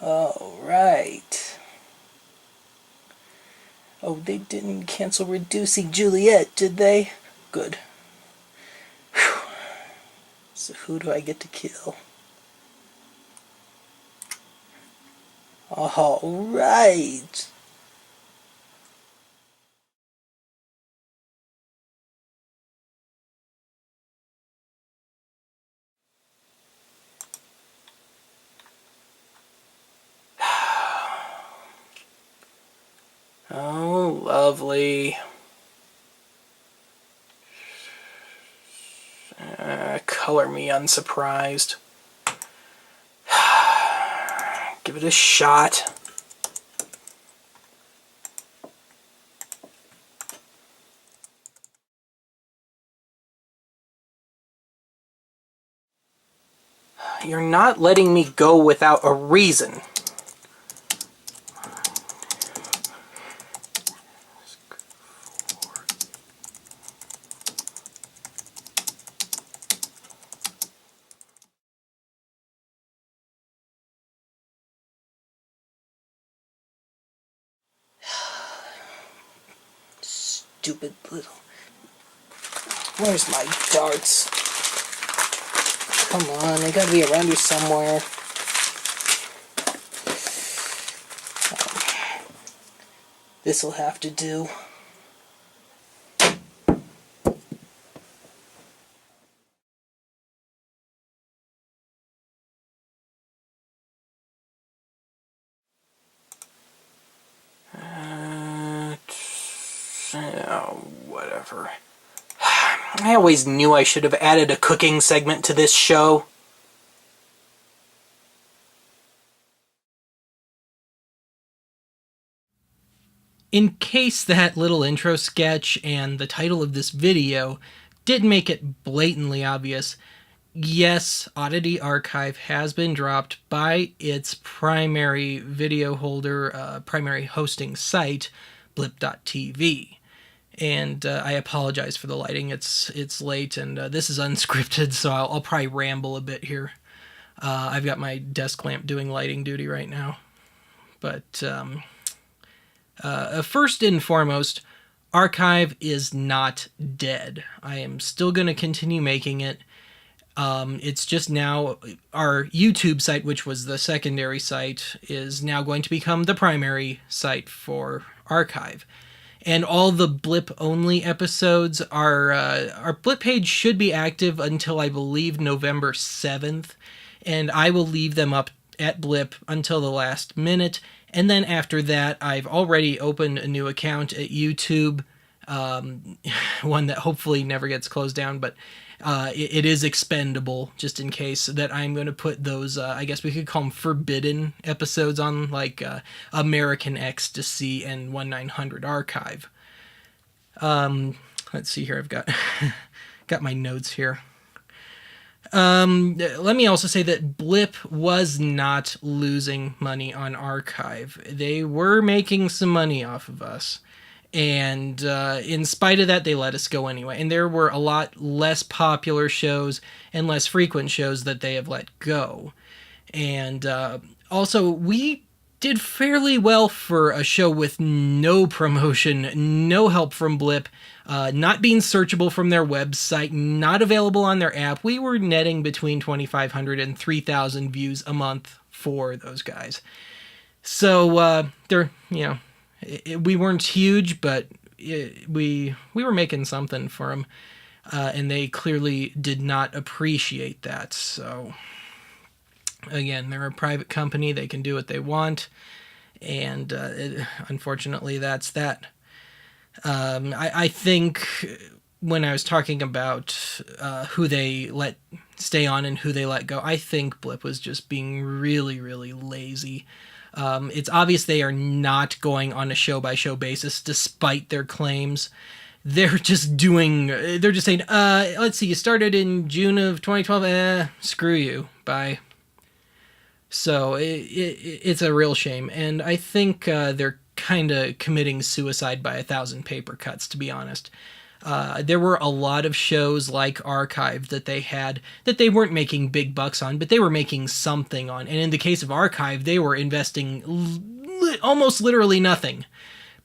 All right. Oh, they didn't cancel Reducing Juliet, did they? Good. Whew. So who do I get to kill? All right. Oh, lovely. Color me unsurprised. Give it a shot. You're not letting me go without a reason. Stupid little... Where's my darts? Come on, they gotta be around here somewhere. This'll have to do. Oh, whatever. I always knew I should have added a cooking segment to this show. In case that little intro sketch and the title of this video did make it blatantly obvious, yes, Oddity Archive has been dropped by its primary video holder, primary hosting site, Blip.tv. And I apologize for the lighting. It's late, and this is unscripted, so I'll probably ramble a bit here. I've got my desk lamp doing lighting duty right now. But first and foremost, Archive is not dead. I am still going to continue making it. It's just now our YouTube site, which was the secondary site, is now going to become the primary site for Archive. And all the Blip-only episodes, our Blip page should be active until, I believe, November 7th. And I will leave them up at Blip until the last minute. And then after that, I've already opened a new account at YouTube. One that hopefully never gets closed down, but it is expendable, just in case, that I'm going to put those, I guess we could call them forbidden episodes on, like American Ecstasy and 1900 Archive. Let's see here, I've got, got my notes here. Let me also say that Blip was not losing money on Archive. They were making some money off of us. And in spite of that, they let us go anyway. And there were a lot less popular shows and less frequent shows that they have let go. And also, we did fairly well for a show with no promotion, no help from Blip, not being searchable from their website, not available on their app. We were netting between 2,500 and 3,000 views a month for those guys. So they're, you know, we weren't huge, but we were making something for them, and they clearly did not appreciate that. So again, they're a private company; they can do what they want, and unfortunately, that's that. I think when I was talking about who they let stay on and who they let go, I think Blip was just being really, really lazy. It's obvious they are not going on a show-by-show basis, despite their claims. They're just saying, let's see, you started in June of 2012, screw you, bye. So it's a real shame, and I think they're kind of committing suicide by 1,000 paper cuts, to be honest. There were a lot of shows like Archive that they had that they weren't making big bucks on, but they were making something on. And in the case of Archive, they were investing almost literally nothing,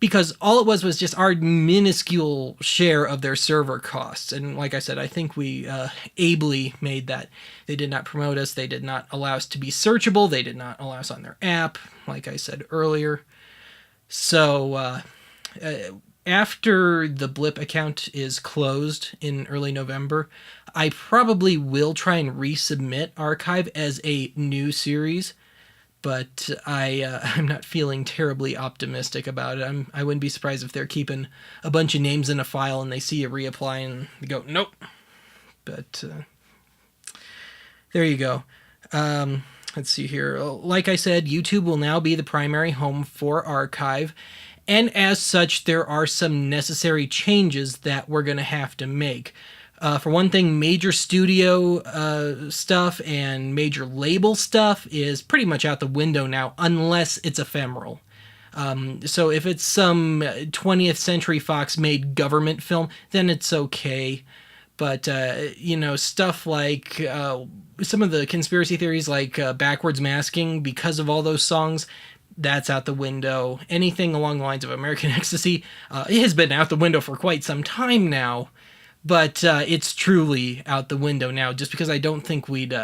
because all it was just our minuscule share of their server costs. And like I said, I think we ably made that. They did not promote us. They did not allow us to be searchable. They did not allow us on their app, like I said earlier. So after the Blip account is closed in early November, I probably will try and resubmit Archive as a new series, but I'm not feeling terribly optimistic about it. I wouldn't be surprised if they're keeping a bunch of names in a file and they see a reapply and they go, nope. But there you go. Let's see here. Like I said, YouTube will now be the primary home for Archive. And as such, there are some necessary changes that we're going to have to make. For one thing, major studio stuff and major label stuff is pretty much out the window now, unless it's ephemeral. So if it's some 20th Century Fox made government film, then it's okay. But, stuff like some of the conspiracy theories like backwards masking, because of all those songs, that's out the window. Anything along the lines of American Ecstasy, it has been out the window for quite some time now. But it's truly out the window now, just because I don't think we'd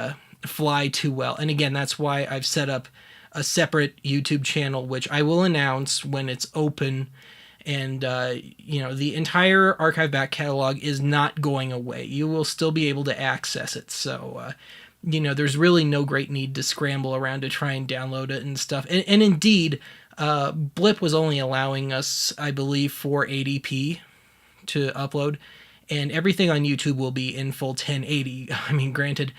fly too well. And again, that's why I've set up a separate YouTube channel, which I will announce when it's open. And, the entire Archive back catalog is not going away. You will still be able to access it. So, there's really no great need to scramble around to try and download it and stuff. And indeed, Blip was only allowing us, I believe, 480p to upload. And everything on YouTube will be in full 1080. I mean, granted,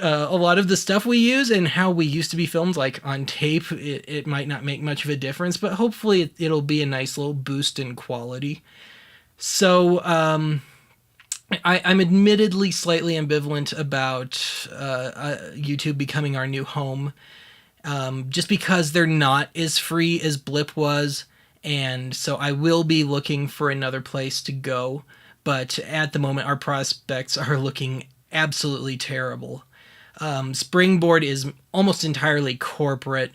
a lot of the stuff we use and how we used to be filmed, like on tape, it might not make much of a difference, but hopefully it'll be a nice little boost in quality. So, I'm admittedly slightly ambivalent about YouTube becoming our new home, just because they're not as free as Blip was, and so I will be looking for another place to go. But at the moment, our prospects are looking absolutely terrible. Springboard is almost entirely corporate.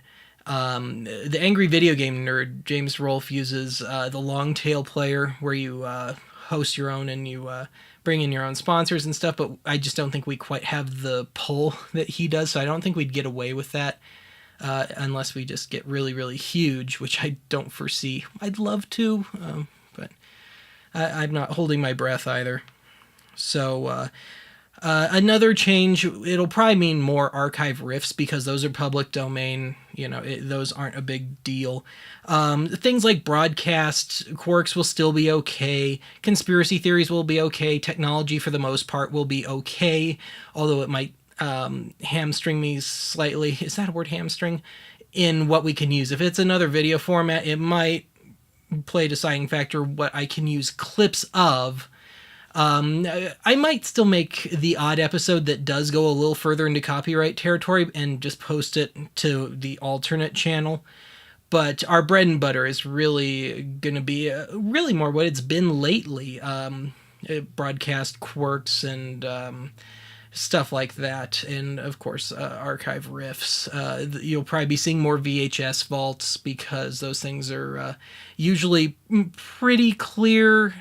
The Angry Video Game Nerd, James Rolfe, uses the long tail player, where you host your own and you bring in your own sponsors and stuff, but I just don't think we quite have the pull that he does, so I don't think we'd get away with that unless we just get really, really huge, which I don't foresee. I'd love to, but I'm not holding my breath either. So another change, it'll probably mean more archive riffs, because those are public domain. Those aren't a big deal. Things like broadcast quirks will still be okay. Conspiracy theories will be okay. Technology, for the most part, will be okay, although it might hamstring me slightly. Is that a word, hamstring? In what we can use. If it's another video format, it might play a deciding factor what I can use clips of. I might still make the odd episode that does go a little further into copyright territory and just post it to the alternate channel. But our bread and butter is really going to be really more what it's been lately. Broadcast quirks and stuff like that. And, of course, archive riffs. You'll probably be seeing more VHS vaults, because those things are usually pretty clear.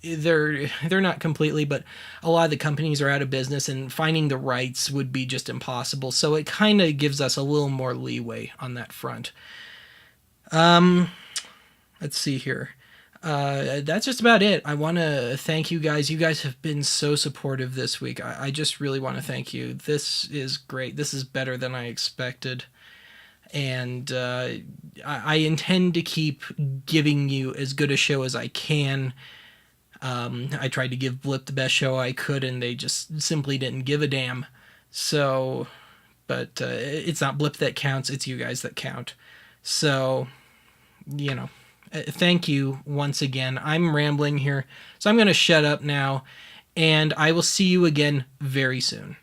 They're not completely, but a lot of the companies are out of business, and finding the rights would be just impossible. So it kind of gives us a little more leeway on that front. Let's see here. That's just about it. I want to thank you guys. You guys have been so supportive this week. I just really want to thank you. This is great. This is better than I expected. And I intend to keep giving you as good a show as I can. I tried to give Blip the best show I could, and they just simply didn't give a damn. So, but it's not Blip that counts, it's you guys that count. So, thank you once again. I'm rambling here, so I'm going to shut up now, and I will see you again very soon.